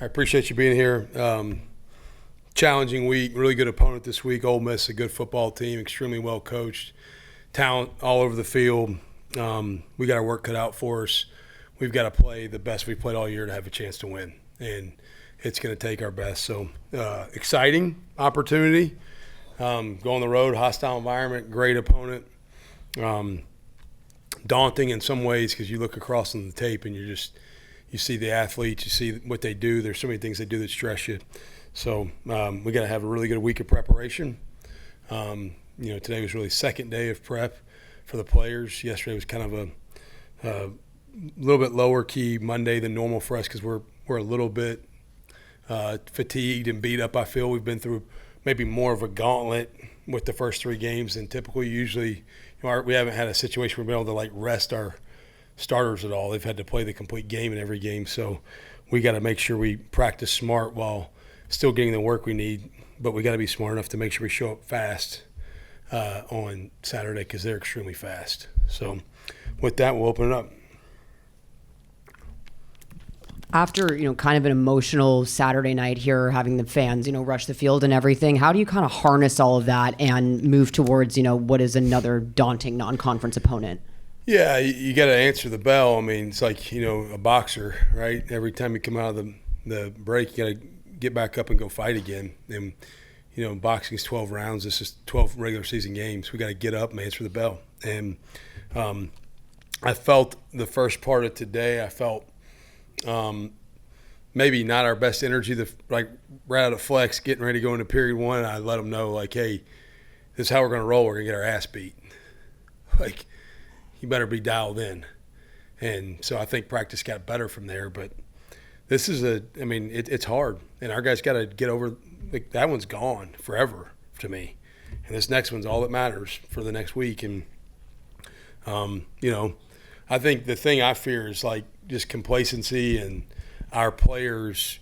I appreciate you being here. Challenging week, really good opponent this week. Ole Miss, a good football team, extremely well coached, talent all over the field. We got our work cut out for us. We've got to play the best we've played all year to have a chance to win, and it's going to take our best. So exciting opportunity. Go on the road, hostile environment, great opponent. Daunting in some ways because you look across on the tape and you see the athletes, you see what they do. There's so many things they do that stress you. So we got to have a really good week of preparation. Today was really second day of prep for the players. Yesterday was kind of a little bit lower key Monday than normal for us because we're a little bit fatigued and beat up. I feel we've been through maybe more of a gauntlet with the first 3 games than typically. Usually, we haven't had a situation where we've been able to rest our starters at all. They've had to play the complete game in every game. So we got to make sure we practice smart while still getting the work we need. But we got to be smart enough to make sure we show up fast on Saturday because they're extremely fast. So with that, we'll open it up. After, kind of an emotional Saturday night here, having the fans, rush the field and everything, how do you kind of harness all of that and move towards, what is another daunting non-conference opponent? Yeah, you got to answer the bell. I mean, it's like, a boxer, right? Every time you come out of the break, you got to get back up and go fight again. And, boxing's 12 rounds. This is 12 regular season games. We got to get up and answer the bell. And I felt the first part of today, maybe not our best energy, right out of flex, getting ready to go into period 1. I let them know, hey, this is how we're going to roll. We're going to get our ass beat. You better be dialed in. And so I think practice got better from there. But this is it's hard. And our guys got to get over that one's gone forever to me. And this next one's all that matters for the next week. And, I think the thing I fear is just complacency and our players,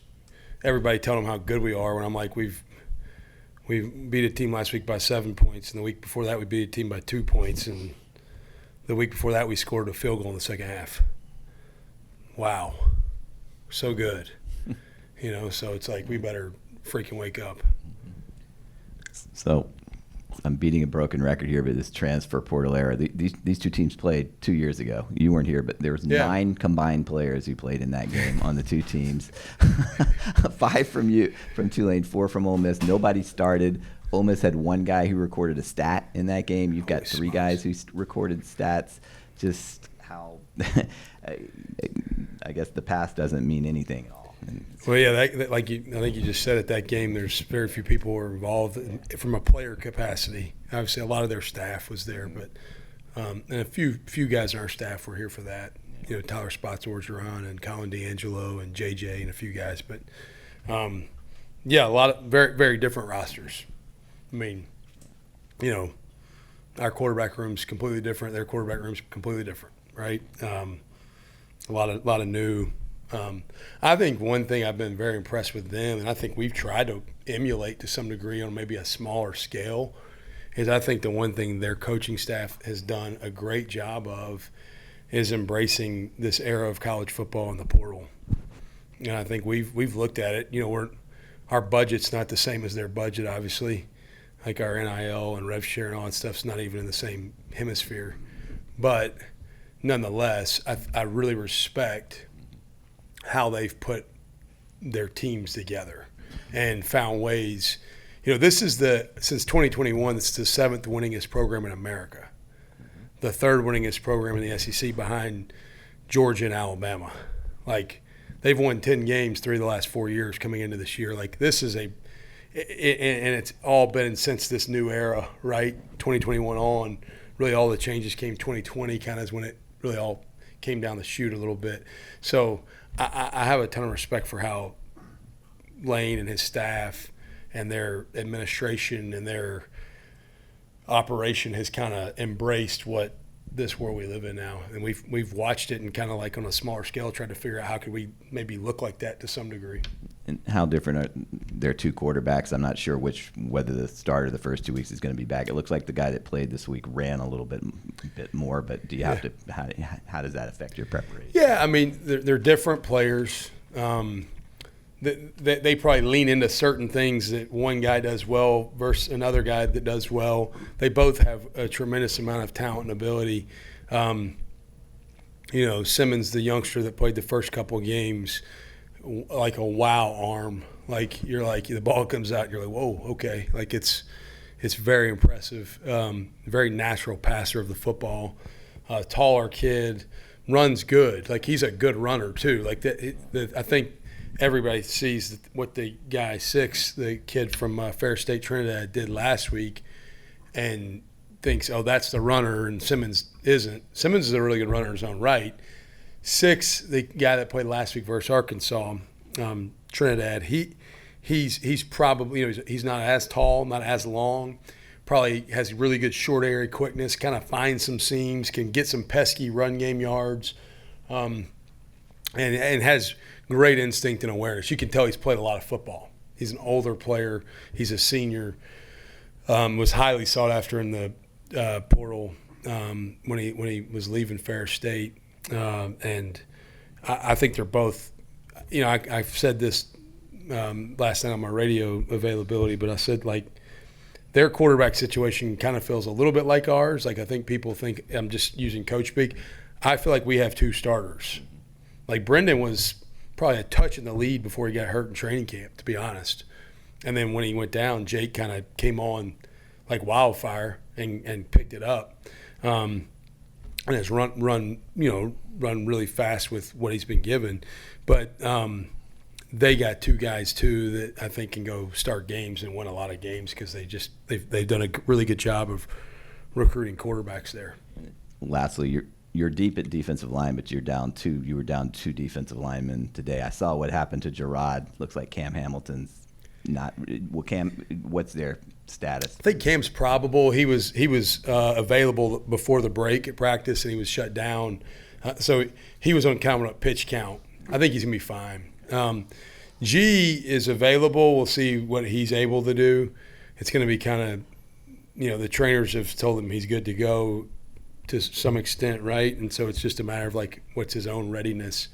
everybody telling them how good we are when I'm we beat a team last week by 7 points, and the week before that we beat a team by 2 points, and the week before that we scored a field goal in the second half. Wow. So good. So it's we better freaking wake up. So I'm beating a broken record here, but this transfer portal era, these 2 teams played 2 years ago. You weren't here, but there was 9 combined players who played in that game on the 2 teams. 5 from Tulane, 4 from Ole Miss. Nobody started. Ole Miss had 1 guy who recorded a stat in that game. You've got 3 guys who recorded stats. Just how I guess the past doesn't mean anything at all. Well, yeah, I think you just said it, that game, there's very few people who were involved from a player capacity. Obviously, a lot of their staff was there, but and a few guys on our staff were here for that. Tyler Spots-Orgeron and Colin D'Angelo and JJ and a few guys. But, a lot of very, very different rosters. I mean, our quarterback room's completely different. Their quarterback room's completely different, right? A lot of new. I think one thing I've been very impressed with them, and I think we've tried to emulate to some degree on maybe a smaller scale, is I think the one thing their coaching staff has done a great job of is embracing this era of college football and the portal. And I think we've looked at it. Our budget's not the same as their budget, obviously. Our NIL and rev share and all that stuff's not even in the same hemisphere. But nonetheless, I really respect how they've put their teams together and found ways. This is since 2021, it's the 7th winningest program in America, the 3rd winningest program in the SEC behind Georgia and Alabama. They've won 10 games 3 of the last 4 years coming into this year. This is and it's all been since this new era, right? 2021 on, really all the changes came 2020 kind of is when it really all came down the chute a little bit. So I have a ton of respect for how Lane and his staff and their administration and their operation has kind of embraced what this world we live in now. And we've watched it and kind of on a smaller scale tried to figure out how could we maybe look like that to some degree. And how different are their 2 quarterbacks? I'm not sure whether the starter the first 2 weeks is going to be back. It looks like the guy that played this week ran a little bit more, but do you have to? How does that affect your preparation? Yeah, they're different players. they probably lean into certain things that one guy does well versus another guy that does well. They both have a tremendous amount of talent and ability. Simmons, the youngster that played the first couple of games, like a wow arm. Like you're like the ball comes out, you're like, whoa, okay. Like it's very impressive. Very natural passer of the football. Taller kid, runs good. Like he's a good runner too. Like I think everybody sees what the guy 6, the kid from Fair State Trinidad, did last week, and thinks, oh, that's the runner, and Simmons isn't. Simmons is a really good runner in his own right. 6, the guy that played last week versus Arkansas, Trinidad, he's probably, he's not as tall, not as long, probably has really good short area quickness, kind of finds some seams, can get some pesky run game yards, and has great instinct and awareness. You can tell he's played a lot of football. He's an older player. He's a senior. Was highly sought after in the portal when he was leaving Fair State. And I think they're both. I've said this last night on my radio availability, but I said like their quarterback situation kind of feels a little bit like ours. Like I think people think I'm just using coach speak. I feel like we have 2 starters. Like Brendan was probably a touch in the lead before he got hurt in training camp, to be honest. And then when he went down, Jake kind of came on like wildfire and picked it up. And has run really fast with what he's been given. But they got 2 guys too that I think can go start games and win a lot of games because they've done a really good job of recruiting quarterbacks there. Lastly, you're deep at defensive line, but you were down 2 defensive linemen today. I saw what happened to Gerard. Looks like Cam Hamilton's not. Well, what's their status? I think Cam's probable. He was available before the break at practice, and he was shut down. So he was on coming up pitch count. I think he's gonna be fine. G is available. We'll see what he's able to do. It's gonna be kind of, the trainers have told him he's good to go to some extent, right? And so it's just a matter of like what's his own readiness.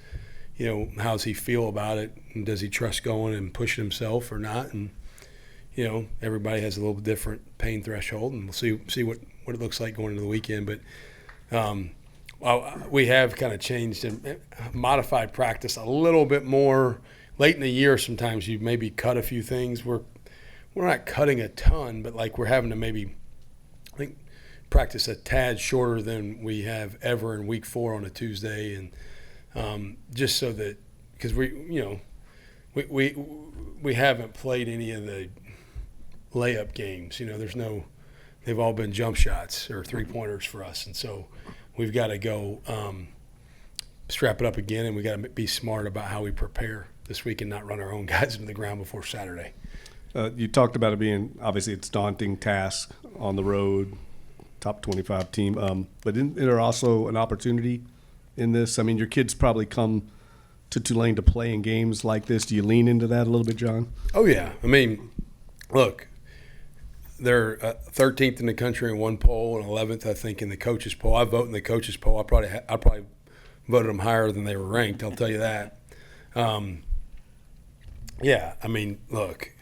How's he feel about it, and does he trust going and pushing himself or not? And everybody has a little different pain threshold, and we'll see what it looks like going into the weekend. But we have kind of changed and modified practice a little bit more. Late in the year, sometimes you maybe cut a few things. We're not cutting a ton, but like we're having to maybe, I think, practice a tad shorter than we have ever in week 4 on a Tuesday, and just so that because we haven't played any of the layup games. They've all been jump shots or 3-pointers for us, and so we've got to go strap it up again, and we got to be smart about how we prepare this week and not run our own guys into the ground before Saturday. You talked about it being obviously it's a daunting task on the road, top 25 team, but isn't there also an opportunity in this? I mean, your kids probably come to Tulane to play in games like this. Do you lean into that a little bit, John? Oh yeah, I mean, look. They're 13th in the country in one poll and 11th, I think, in the coaches poll. I vote in the coaches poll. I probably voted them higher than they were ranked. I'll tell you that. Yeah, I mean, look,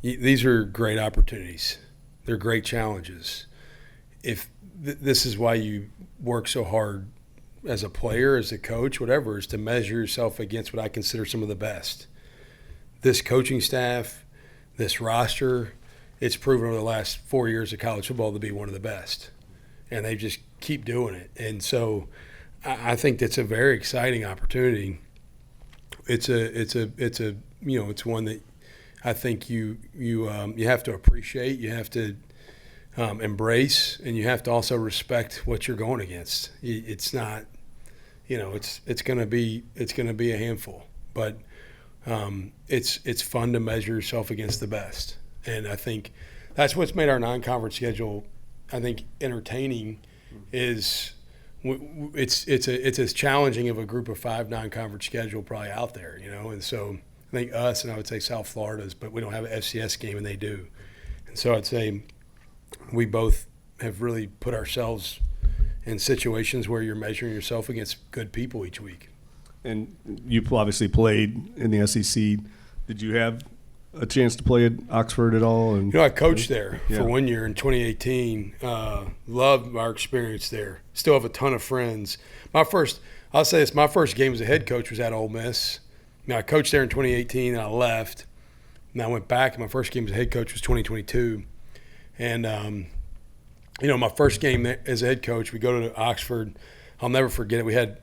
these are great opportunities. They're great challenges. If this is why you work so hard as a player, as a coach, whatever, is to measure yourself against what I consider some of the best. This coaching staff, this roster. It's proven over the last 4 years of college football to be one of the best, and they just keep doing it. And so, I think that's a very exciting opportunity. It's one that I think you have to appreciate, you have to embrace, and you have to also respect what you're going against. It's not, it's going to be a handful, but it's fun to measure yourself against the best. And I think that's what's made our non-conference schedule, I think, entertaining. Is it's as challenging of a group of 5 non-conference schedule probably out there, And so I think us, and I would say South Florida's, but we don't have an FCS game and they do. And so I'd say we both have really put ourselves in situations where you're measuring yourself against good people each week. And you obviously played in the SEC Did you have a chance to play at Oxford at all? And I coached there Yeah. for 1 year in 2018. Loved our experience there. Still have a ton of friends. I'll say this, my first game as a head coach was at Ole Miss. Now, I coached there in 2018, and I left. And I went back, and my first game as a head coach was 2022. And, my first game there as a head coach, we go to Oxford. I'll never forget it. We had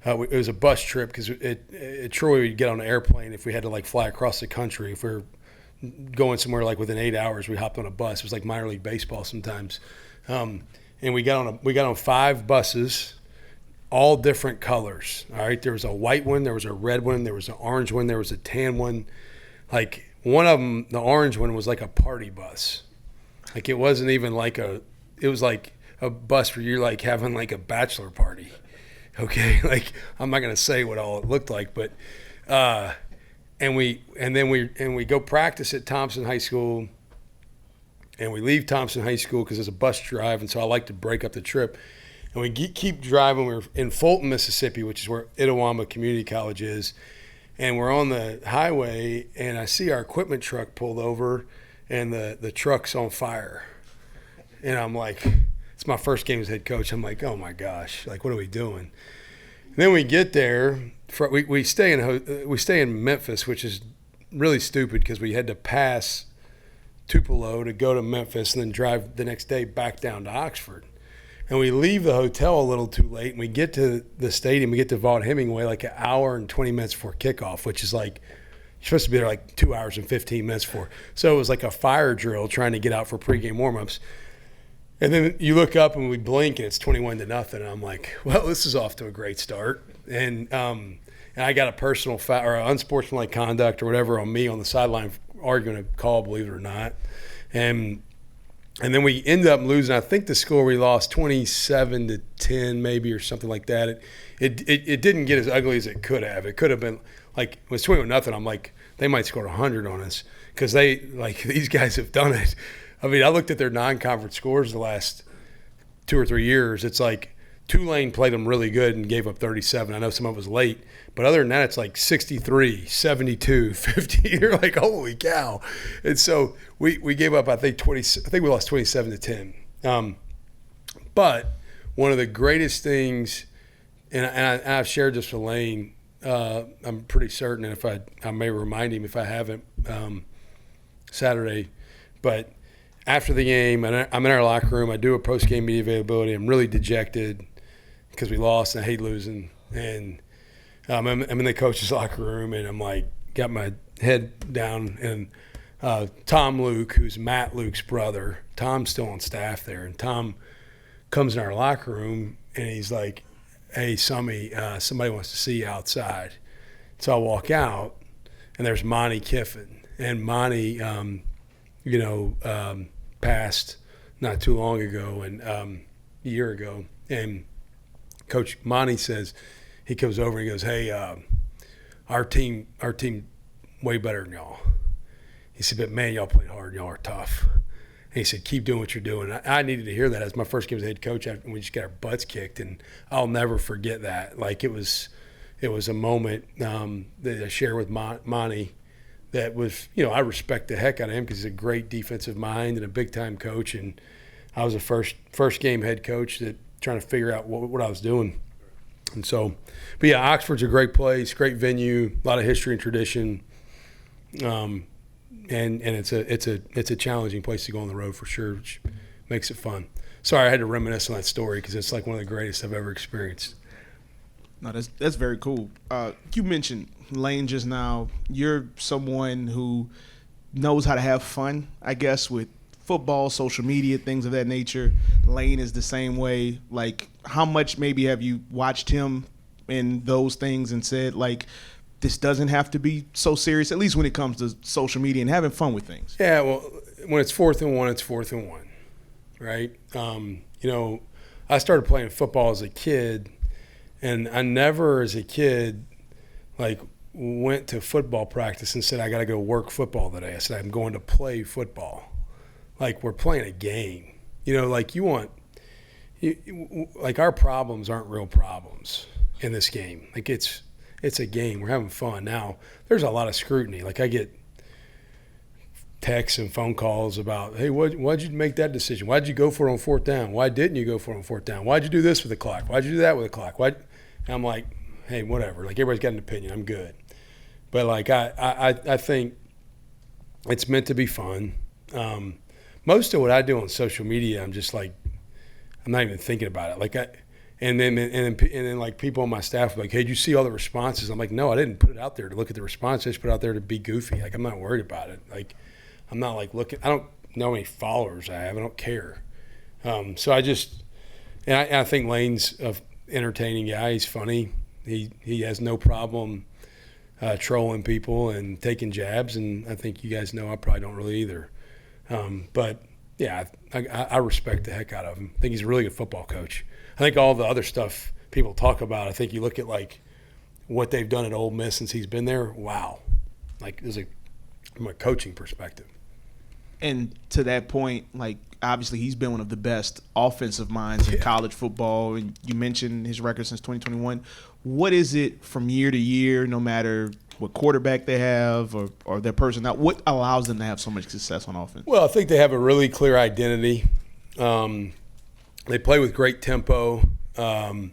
it was a bus trip because at Troy we'd get on an airplane if we had to fly across the country. If we were going somewhere within 8 hours, we hopped on a bus. It was like minor league baseball sometimes. And we got on 5 buses, all different colors. All right, there was a white one, there was a red one, there was an orange one, there was a tan one. One of them, the orange one, was like a party bus. It wasn't even it was like a bus where you're having a bachelor party. Okay, I'm not gonna say what all it looked like, but and we go practice at Thompson High School, and we leave Thompson High School because it's a bus drive, and so I like to break up the trip. And we keep driving. We're in Fulton, Mississippi, which is where Itawamba Community College is, and we're on the highway, and I see our equipment truck pulled over, and the truck's on fire, and I'm like. It's my first game as head coach. I'm like, oh my gosh, what are we doing? And then we get there. We stay in Memphis, which is really stupid because we had to pass Tupelo to go to Memphis and then drive the next day back down to Oxford. And we leave the hotel a little too late, and we get to the stadium. We get to Vaught Hemingway an hour and 20 minutes before kickoff, which is you're supposed to be there 2 hours and 15 minutes before. So it was like a fire drill trying to get out for pregame warmups. And then you look up and we blink and it's 21-0. And I'm like, well, this is off to a great start. And I got a personal foul or unsportsmanlike conduct or whatever on me on the sideline arguing a call, believe it or not. And then we ended up losing. I think the score we lost 27-10 maybe or something like that. It didn't get as ugly as it could have. It could have been it was 21-0. I'm like, they might score 100 on us because these guys have done it. I mean, I looked at their non-conference scores the last 2 or 3 years. It's Tulane played them really good and gave up 37. I know some of it was late. But other than that, it's 63, 72, 50. You're like, holy cow. And so we gave up, I think we lost 27-10. But one of the greatest things, and I've shared this with Lane, I'm pretty certain, and if I may remind him if I haven't Saturday, but – after the game, I'm in our locker room. I do a post-game media availability. I'm really dejected because we lost, and I hate losing. And I'm in the coach's locker room, and I'm got my head down. And Tom Luke, who's Matt Luke's brother, Tom's still on staff there. And Tom comes in our locker room, and he's like, hey, somebody wants to see you outside. So I walk out, and there's Monty Kiffin. And Monty passed not too long ago and a year ago. And Coach Monty says, he comes over and he goes, hey, our team way better than y'all. He said, but man, y'all played hard. Y'all are tough. And he said, keep doing what you're doing. I needed to hear that. As my first game as head coach, after we just got our butts kicked, and I'll never forget that. It was a moment that I shared with Monty. That was, I respect the heck out of him because he's a great defensive mind and a big-time coach. And I was a first-game head coach that trying to figure out what I was doing. And so, but yeah, Oxford's a great place, great venue, a lot of history and tradition. And it's a challenging place to go on the road for sure, which makes it fun. Sorry, I had to reminisce on that story because it's one of the greatest I've ever experienced. No, that's very cool. You mentioned Lane just now. You're someone who knows how to have fun, I guess, with football, social media, things of that nature. Lane is the same way. How much maybe have you watched him in those things and said, this doesn't have to be so serious, at least when it comes to social media and having fun with things? Yeah, well, when it's 4th and 1, it's 4th and 1, right? I started playing football as a kid. And I never, as a kid, went to football practice and said, I got to go work football today. I said, I'm going to play football. We're playing a game. Our problems aren't real problems in this game. It's a game. We're having fun. Now, there's a lot of scrutiny. Like, I get texts and phone calls about, hey, why'd you make that decision? Why'd you go for it on fourth down? Why didn't you go for it on fourth down? Why'd you do this with the clock? Why'd you do that with the clock? And I'm like, hey, whatever. Like, everybody's got an opinion. I'm good. But, like, I think it's meant to be fun. Most of what I do on social media, I'm just like, I'm not even thinking about it. Like, and then like people on my staff are like, hey, did you see all the responses? I'm like, no, I didn't put it out there to look at the responses. I just put it out there to be goofy. Like, I'm not worried about it. Like, I'm not like looking. I don't know how many followers I have. I don't care. So I just, and I think Lane's an entertaining guy. He's funny. He has no problem trolling people and taking jabs. And I think you guys know I probably don't really either. But yeah, I respect the heck out of him. I think he's a really good football coach. I think all the other stuff people talk about, I think you look at like what they've done at Ole Miss since he's been there. Wow. Like, from a coaching perspective. And to that point, like, obviously he's been one of the best offensive minds in college football. And you mentioned his record since 2021. What is it from year to year, no matter what quarterback they have or their personnel, what allows them to have so much success on offense? Well, I think they have a really clear identity. They play with great tempo. They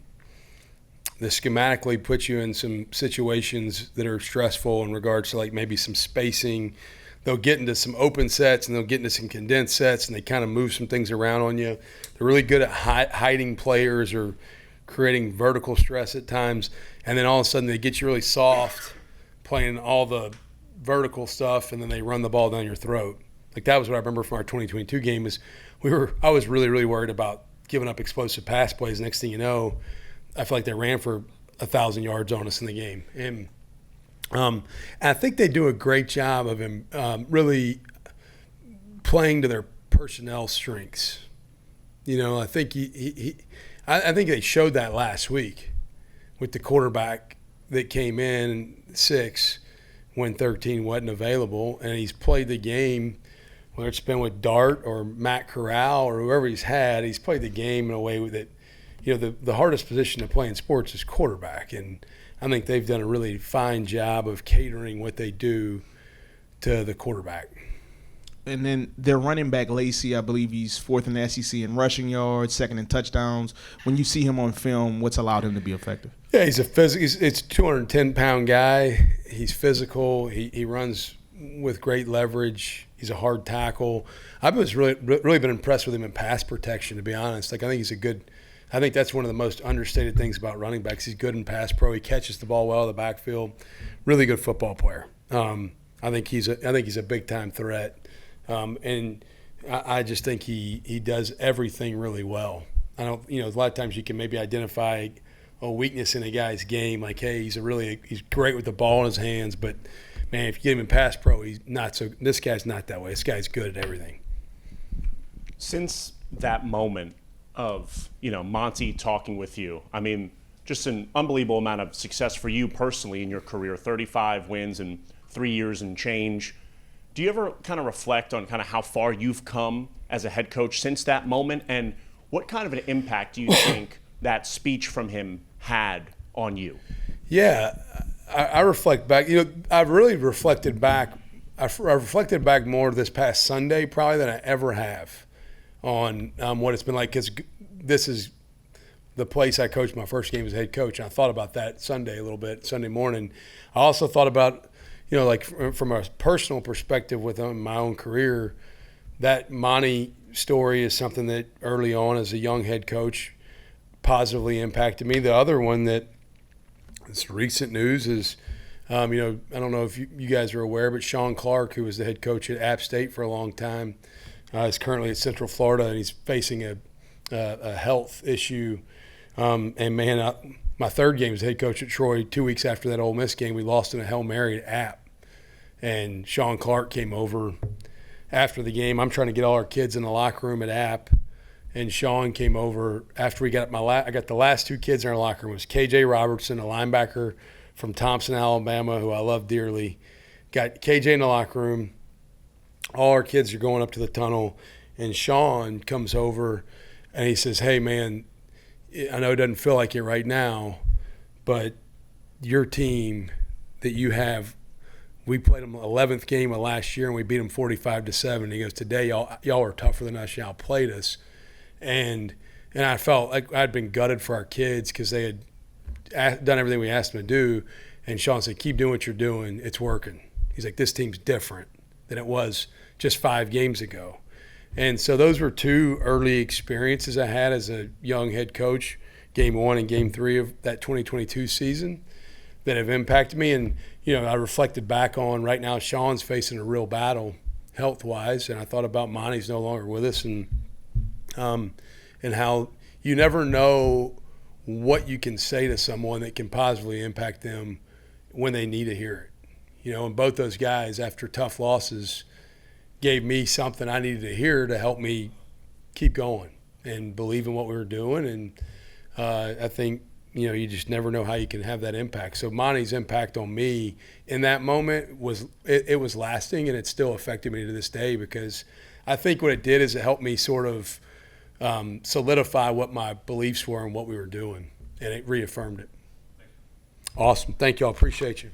schematically put you in some situations that are stressful in regards to, like, maybe some spacing. They'll get into some open sets and they'll get into some condensed sets, and they kind of move some things around on you. They're really good at hiding players or creating vertical stress at times, and then all of a sudden they get you really soft playing all the vertical stuff, and then they run the ball down your throat. Like, that was what I remember from our 2022 game is I was really, really worried about giving up explosive pass plays. Next thing you know, I feel like they ran for 1,000 yards on us in the game. And I think they do a great job of really playing to their personnel strengths. You know, I think I think they showed that last week with the quarterback that came in 6 when 13 wasn't available, and he's played the game, whether it's been with Dart or Matt Corral or whoever he's played the game in a way that, you know, the hardest position to play in sports is quarterback. And I think they've done a really fine job of catering what they do to the quarterback. And then their running back, Lacey, I believe he's 4th in the SEC in rushing yards, 2nd in touchdowns. When you see him on film, what's allowed him to be effective? Yeah, he's a 210-pound guy. He's physical. He runs with great leverage. He's a hard tackle. I've really been impressed with him in pass protection, to be honest. Like, I think that's one of the most understated things about running backs. He's good in pass pro. He catches the ball well in the backfield. Really good football player. I think he's a big time threat. And I just think he does everything really well. I don't, a lot of times you can maybe identify a weakness in a guy's game, like, hey, he's great with the ball in his hands, but man, if you get him in pass pro, he's not so. This guy's not that way. This guy's good at everything. Since that moment of Monty talking with you, I mean, just an unbelievable amount of success for you personally in your career, 35 wins in 3 years and change. Do you ever kind of reflect on kind of how far you've come as a head coach since that moment, and what kind of an impact do you think that speech from him had on you? Yeah, I reflect back. I've really reflected back. I've reflected back more this past Sunday probably than I ever have on what it's been like, because this is the place I coached my first game as head coach, and I thought about that Sunday a little bit, Sunday morning. I also thought about, like from a personal perspective with my own career, that Monty story is something that early on as a young head coach positively impacted me. The other one that is recent news is, I don't know if you guys are aware, but Sean Clark, who was the head coach at App State for a long time, is currently at Central Florida, and he's facing a health issue. And man, my third game as head coach at Troy, 2 weeks after that Ole Miss game, we lost in a Hail Mary at App. And Sean Clark came over after the game. I'm trying to get all our kids in the locker room at App, and Sean came over after we got I got the last 2 kids in our locker room. It was KJ Robertson, a linebacker from Thompson, Alabama, who I love dearly. Got KJ in the locker room. All our kids are going up to the tunnel, and Sean comes over and he says, "Hey man, I know it doesn't feel like it right now, but your team that you have, we played them 11th game of last year and we beat them 45-7. He goes, today y'all are tougher than us. Y'all played us. And I felt like I'd been gutted for our kids because they had done everything we asked them to do. And Sean said, keep doing what you're doing. It's working. He's like, this team's different than it was just 5 games ago. And so those were 2 early experiences I had as a young head coach, game 1 and game 3 of that 2022 season, that have impacted me. And, I reflected back on right now Sean's facing a real battle health-wise, and I thought about Monty's no longer with us, and how you never know what you can say to someone that can positively impact them when they need to hear it. And both those guys, after tough losses, gave me something I needed to hear to help me keep going and believe in what we were doing. And I think, you just never know how you can have that impact. So Monty's impact on me in that moment was lasting, and it still affected me to this day, because I think what it did is it helped me sort of solidify what my beliefs were and what we were doing, and it reaffirmed it. Awesome. Thank you all. Appreciate you.